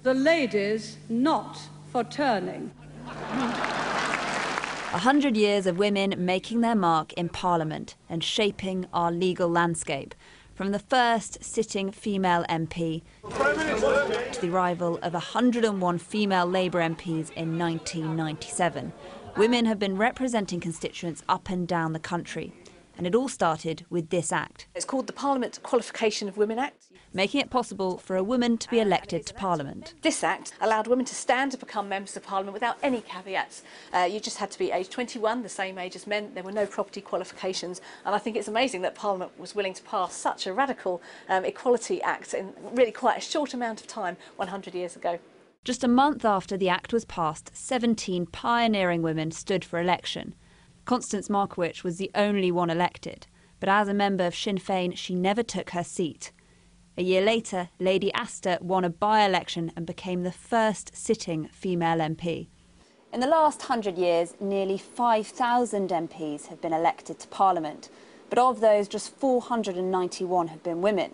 The ladies not for turning. 100 years of women making their mark in Parliament and shaping our legal landscape, from the first sitting female MP to the arrival of 101 female Labour MPs in 1997. Women have been representing constituents up and down the country. And it all started with this act. It's called the Parliament Qualification of Women Act, making it possible for a woman to be elected to Parliament. This act allowed women to stand to become members of Parliament without any caveats. You just had to be age 21, the same age as men. There were no property qualifications. And I think it's amazing that Parliament was willing to pass such a radical Equality Act in really quite a short amount of time 100 years ago. Just a month after the act was passed, 17 pioneering women stood for election. Constance Markowitz was the only one elected, but as a member of Sinn Féin, she never took her seat. A year later, Lady Astor won a by-election and became the first sitting female MP. In the last 100 years, nearly 5,000 MPs have been elected to Parliament, but of those, just 491 have been women.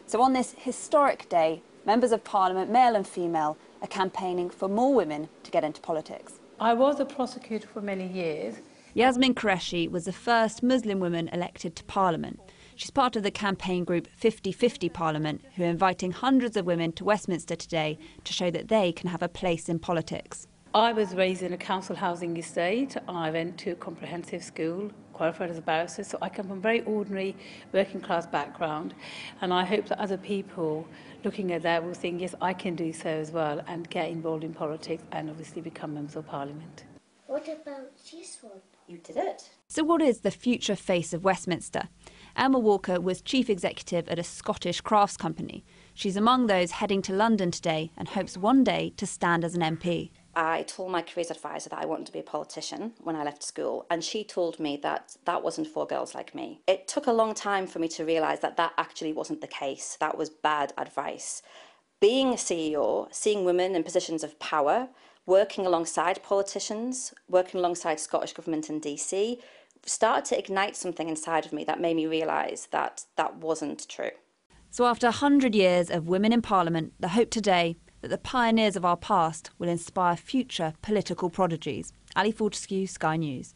So on this historic day, members of Parliament, male and female, are campaigning for more women to get into politics. I was a prosecutor for many years. Yasmin Qureshi was the first Muslim woman elected to Parliament. She's part of the campaign group 50-50 Parliament, who are inviting hundreds of women to Westminster today to show that they can have a place in politics. I was raised in a council housing estate. I went to a comprehensive school, qualified as a barrister, so I come from a very ordinary working class background, and I hope that other people looking at that will think, yes, I can do so as well and get involved in politics and obviously become members of Parliament. What about this one? You did it. So what is the future face of Westminster? Emma Walker was chief executive at a Scottish crafts company. She's among those heading to London today and hopes one day to stand as an MP. I told my careers advisor that I wanted to be a politician when I left school, and she told me that that wasn't for girls like me. It took a long time for me to realise that that actually wasn't the case. That was bad advice. Being a CEO, seeing women in positions of power, working alongside politicians, working alongside Scottish Government and DC, started to ignite something inside of me that made me realise that that wasn't true. So after 100 years of women in Parliament, the hope today that the pioneers of our past will inspire future political prodigies. Ali Fortescue, Sky News.